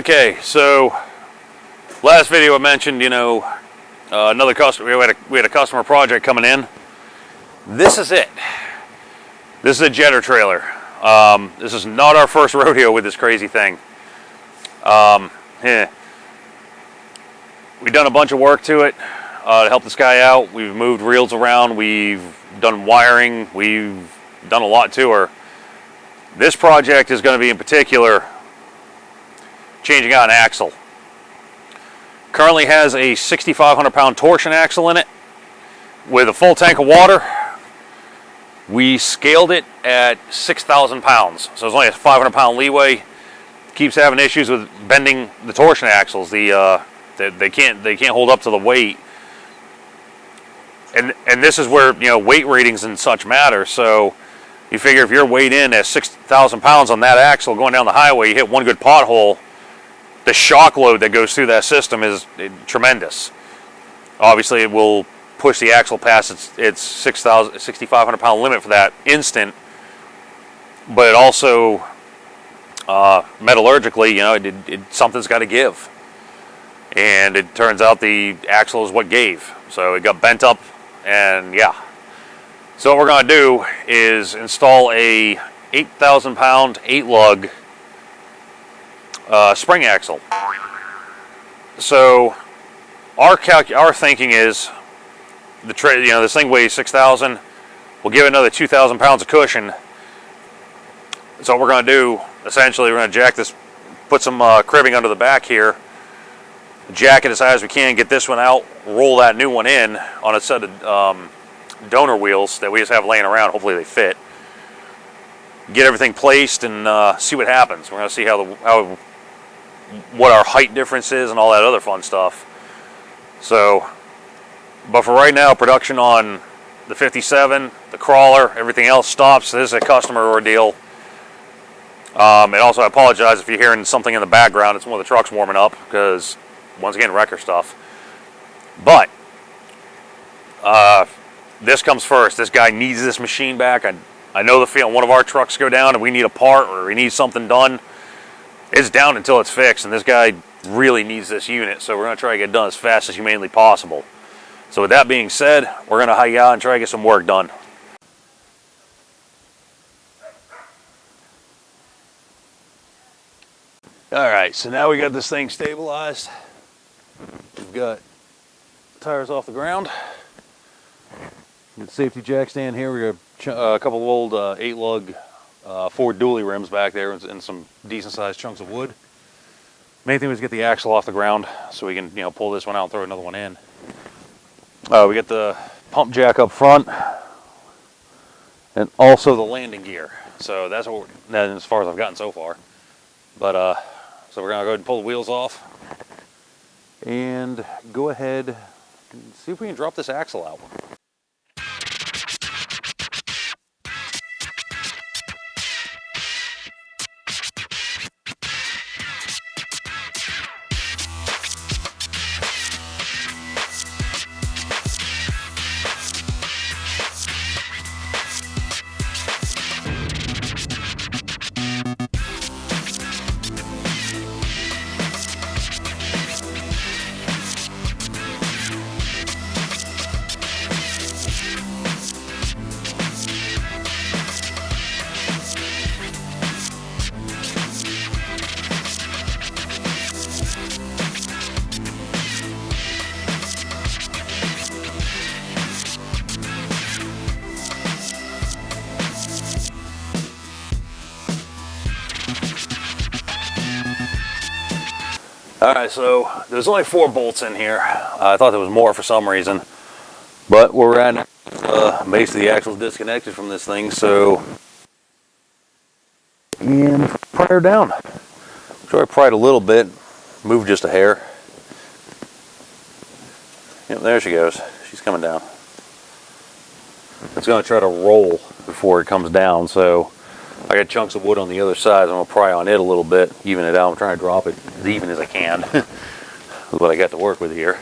Okay, so last video I mentioned, another customer. We had a customer project coming in. This is it. This is a jetter trailer. This is not our first rodeo with this crazy thing. We've done a bunch of work to it to help this guy out. We've moved reels around. We've done wiring. We've done a lot to her. This project is going to be in particular changing out an axle. Currently has a 6,500 pound torsion axle in it with a full tank of water. We scaled it at 6,000 pounds, so there's only a 500 pound leeway. Keeps having issues with bending the torsion axles. They can't hold up to the weight. And this is where weight ratings and such matter. So you figure if you're weighed in at 6,000 pounds on that axle going down the highway, you hit one good pothole, the shock load that goes through that system is tremendous. Obviously, it will push the axle past its 6,500 pound limit for that instant, but it also metallurgically, something's got to give. And it turns out the axle is what gave. So it got bent up, and yeah. So what we're going to do is install a 8,000 pound 8-lug spring axle. So our thinking is this thing weighs 6,000. We'll give it another 2,000 pounds of cushion. So what we're going to do, essentially, we're going to jack this, put some cribbing under the back here, jack it as high as we can, get this one out, roll that new one in on a set of donor wheels that we just have laying around. Hopefully they fit. Get everything placed and see what happens. We're going to see what our height difference is and all that other fun stuff. So, but for right now, production on the 57, the crawler, everything else stops. This is a customer ordeal. And also, I apologize if you're hearing something in the background. It's one of the trucks warming up because, once again, wrecker stuff. But this comes first. This guy needs this machine back. I know the feeling. One of our trucks go down and we need a part or we need something done. It's down until it's fixed, and this guy really needs this unit. So we're going to try to get it done as fast as humanly possible. So with that being said, we're going to hike out and try to get some work done. Alright, so now we got this thing stabilized. We've got tires off the ground. Got the safety jack stand here. We got a couple of old 8-lug Ford dually rims back there and some decent sized chunks of wood. Main thing was get the axle off the ground so we can pull this one out and throw another one in. We got the pump jack up front and also the landing gear. So that's as far as I've gotten so far. But so we're gonna go ahead and pull the wheels off and go ahead and see if we can drop this axle out. Alright, so there's only 4 bolts in here. I thought there was more for some reason. But where we're at, base of the axle is disconnected from this thing, so... And pry her down. So I pried a little bit, moved just a hair. Yep, there she goes. She's coming down. It's going to try to roll before it comes down, so... I got chunks of wood on the other side. I'm going to pry on it a little bit, even it out. I'm trying to drop it as even as I can. That's what I got to work with here.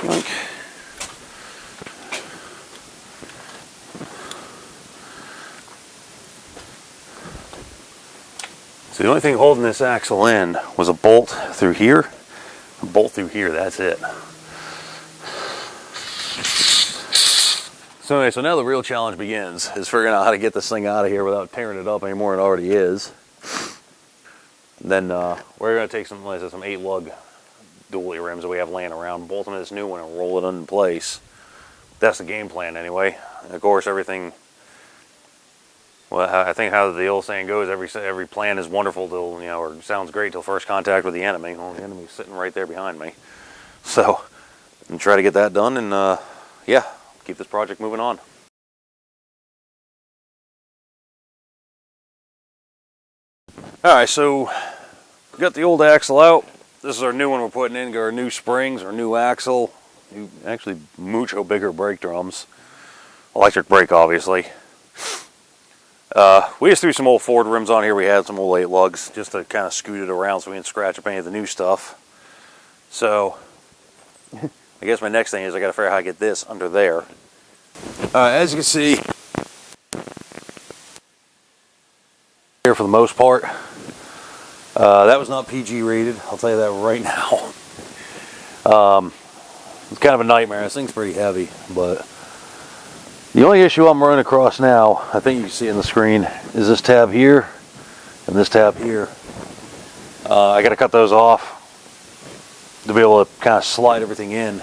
Yoink. So the only thing holding this axle in was a bolt through here. A bolt through here, that's it. So anyway, so now the real challenge begins, is figuring out how to get this thing out of here without tearing it up any more than it already is. And then we're going to take some 8-lug dually rims that we have laying around, bolt them in this new one and roll it in place. That's the game plan anyway. And of course everything, well, I think how the old saying goes, every plan is wonderful till, you know, or sounds great till first contact with the enemy. Well, the enemy's sitting right there behind me. So, and try to get that done and yeah, keep this project moving on. Alright, so we got the old axle out. This is our new one we're putting in, got our new springs, our new axle, actually mucho bigger brake drums. Electric brake, obviously. We just threw some old Ford rims on here. We had some old 8-lugs just to kind of scoot it around so we didn't scratch up any of the new stuff. So, I guess my next thing is I got to figure out how to get this under there. As you can see, here for the most part, that was not PG rated, I'll tell you that right now. It's kind of a nightmare. This thing's pretty heavy, but the only issue I'm running across now, I think you can see on the screen, is this tab here and this tab here. I got to cut those off to be able to kind of slide everything in.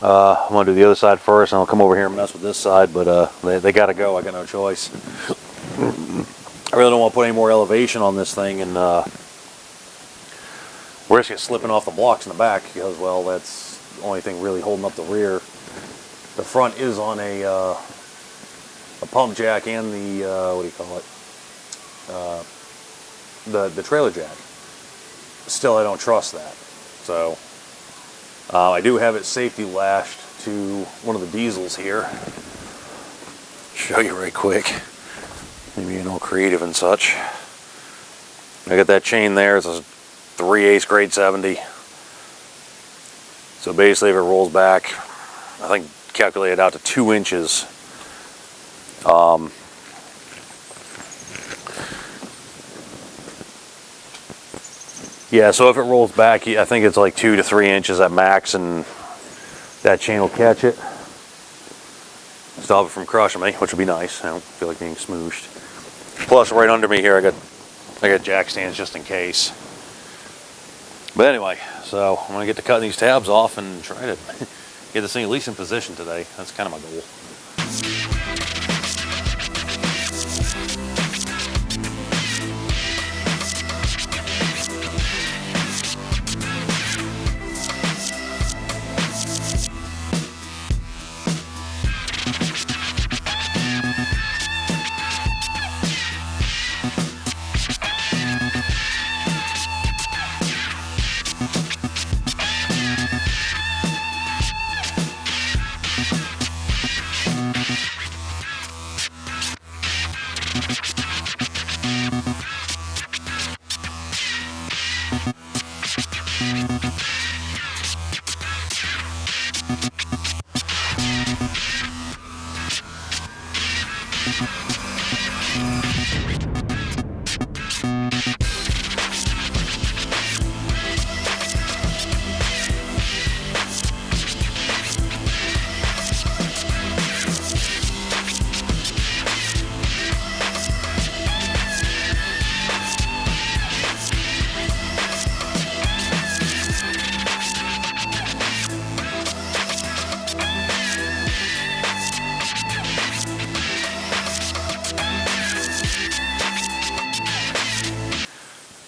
I'm going to do the other side first, and I'll come over here and mess with this side, but they got to go. I got no choice. I really don't want to put any more elevation on this thing and risk it slipping off the blocks in the back because, well, that's the only thing really holding up the rear. The front is on a pump jack and the, what do you call it, the trailer jack. Still, I don't trust that. So, I do have it safety lashed to one of the diesels here. Show you right quick. Maybe you know, creative and such. I got that chain there. It's a 3/8 grade 70. So basically, if it rolls back, I think calculated out to 2 inches. Yeah, so if it rolls back, I think it's like 2 to 3 inches at max, and that chain will catch it. Stop it from crushing me, which would be nice. I don't feel like being smooshed. Plus, right under me here, I got jack stands just in case. But anyway, so I'm gonna get to cutting these tabs off and try to get this thing at least in position today. That's kind of my goal.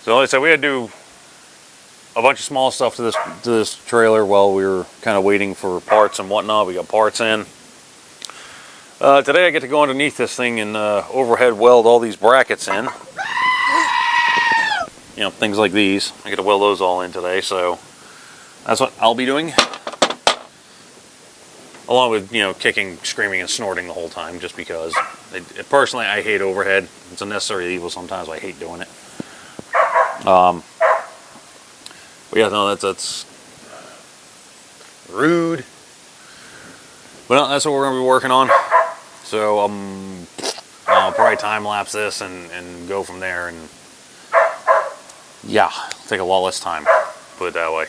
So like I said, we had to do a bunch of small stuff to this trailer while we were kind of waiting for parts and whatnot. We got parts in. Today I get to go underneath this thing and overhead weld all these brackets in. You know, things like these. I get to weld those all in today, so that's what I'll be doing. Along with, you know, kicking, screaming, and snorting the whole time, just because. Personally, I hate overhead. It's a necessary evil sometimes. I hate doing it. But yeah, no, that's Rude. But no, that's what we're gonna be working on. So I'll probably time lapse this and go from there, and yeah, take a lot less time, put it that way.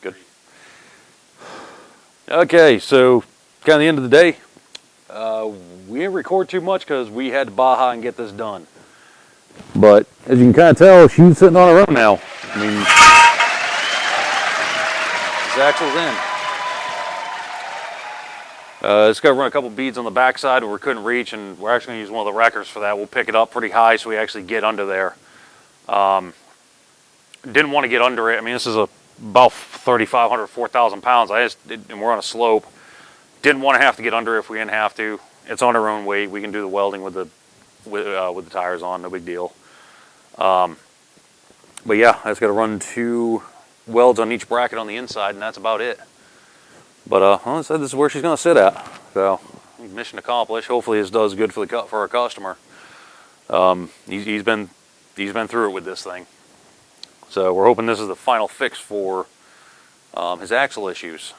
Good. Okay, so kind of the end of the day. We didn't record too much because we had to Baja and get this done. But as you can kind of tell, she's sitting on her own now. I mean, this axle's in. It's got to run a couple beads on the backside where we couldn't reach, and we're actually going to use one of the wreckers for that. We'll pick it up pretty high so we actually get under there. Didn't want to get under it. I mean, this is about 3,500, 4,000 pounds. And we're on a slope. Didn't want to have to get under it if we didn't have to. It's on our own weight. We can do the welding with the tires on, no big deal. But yeah, I just got to run 2 welds on each bracket on the inside, and that's about it. But like I said, this is where she's going to sit at. So mission accomplished. Hopefully, this does good for our customer. He's been through it with this thing. So we're hoping this is the final fix for his axle issues.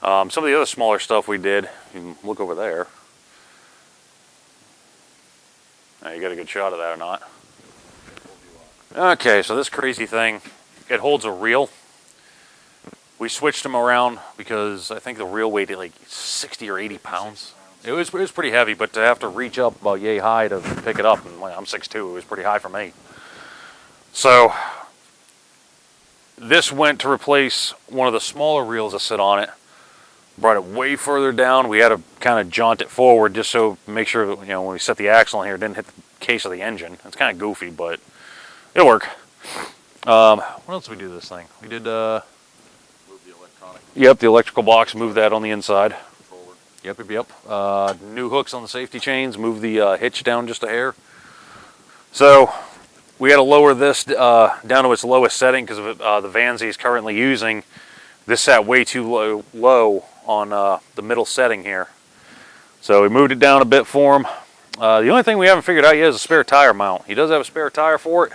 Some of the other smaller stuff we did, you can look over there. Now, you got a good shot of that or not? Okay, so this crazy thing, it holds a reel. We switched them around because I think the reel weighed like 60 or 80 pounds. It was pretty heavy, but to have to reach up about yay high to pick it up, and I'm 6'2", it was pretty high for me. So this went to replace one of the smaller reels that sit on it. Brought it way further down. We had to kind of jaunt it forward just so make sure that, when we set the axle in here, it didn't hit the case of the engine. It's kind of goofy, but it'll work. What else did we do to this thing? We did move the electronic. Yep, the electrical box. Move that on the inside. Forward. Yep. New hooks on the safety chains. Move the hitch down just a hair. So we had to lower this down to its lowest setting because of the vans he's currently using. This sat way too low on the middle setting here. So we moved it down a bit for him. The only thing we haven't figured out yet is a spare tire mount. He does have a spare tire for it.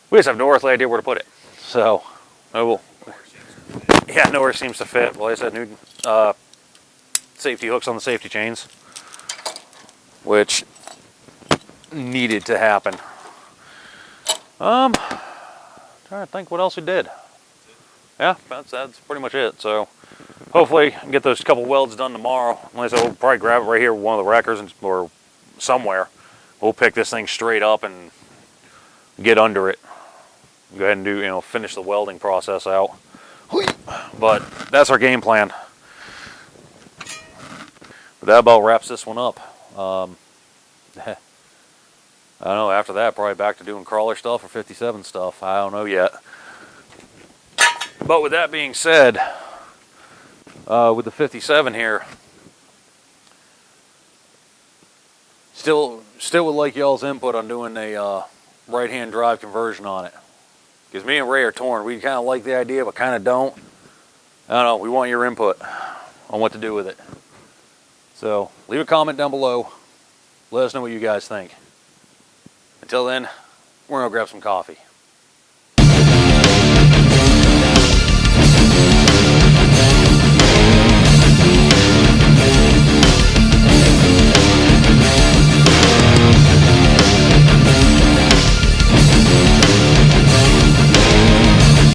We just have no earthly idea where to put it. So, nowhere seems to fit. Well, I said new safety hooks on the safety chains, which needed to happen. Trying to think what else we did. Yeah, that's pretty much it. So hopefully I can get those couple welds done tomorrow. Unless I'll probably grab it right here with one of the wreckers or somewhere. We'll pick this thing straight up and get under it. Go ahead and do, finish the welding process out. But that's our game plan. But that about wraps this one up. I don't know, after that, probably back to doing crawler stuff or 57 stuff. I don't know yet. But with that being said, with the 57 here, still would like y'all's input on doing a right-hand drive conversion on it. Because me and Ray are torn. We kind of like the idea, but kind of don't. I don't know. We want your input on what to do with it. So leave a comment down below. Let us know what you guys think. Until then, we're going to grab some coffee.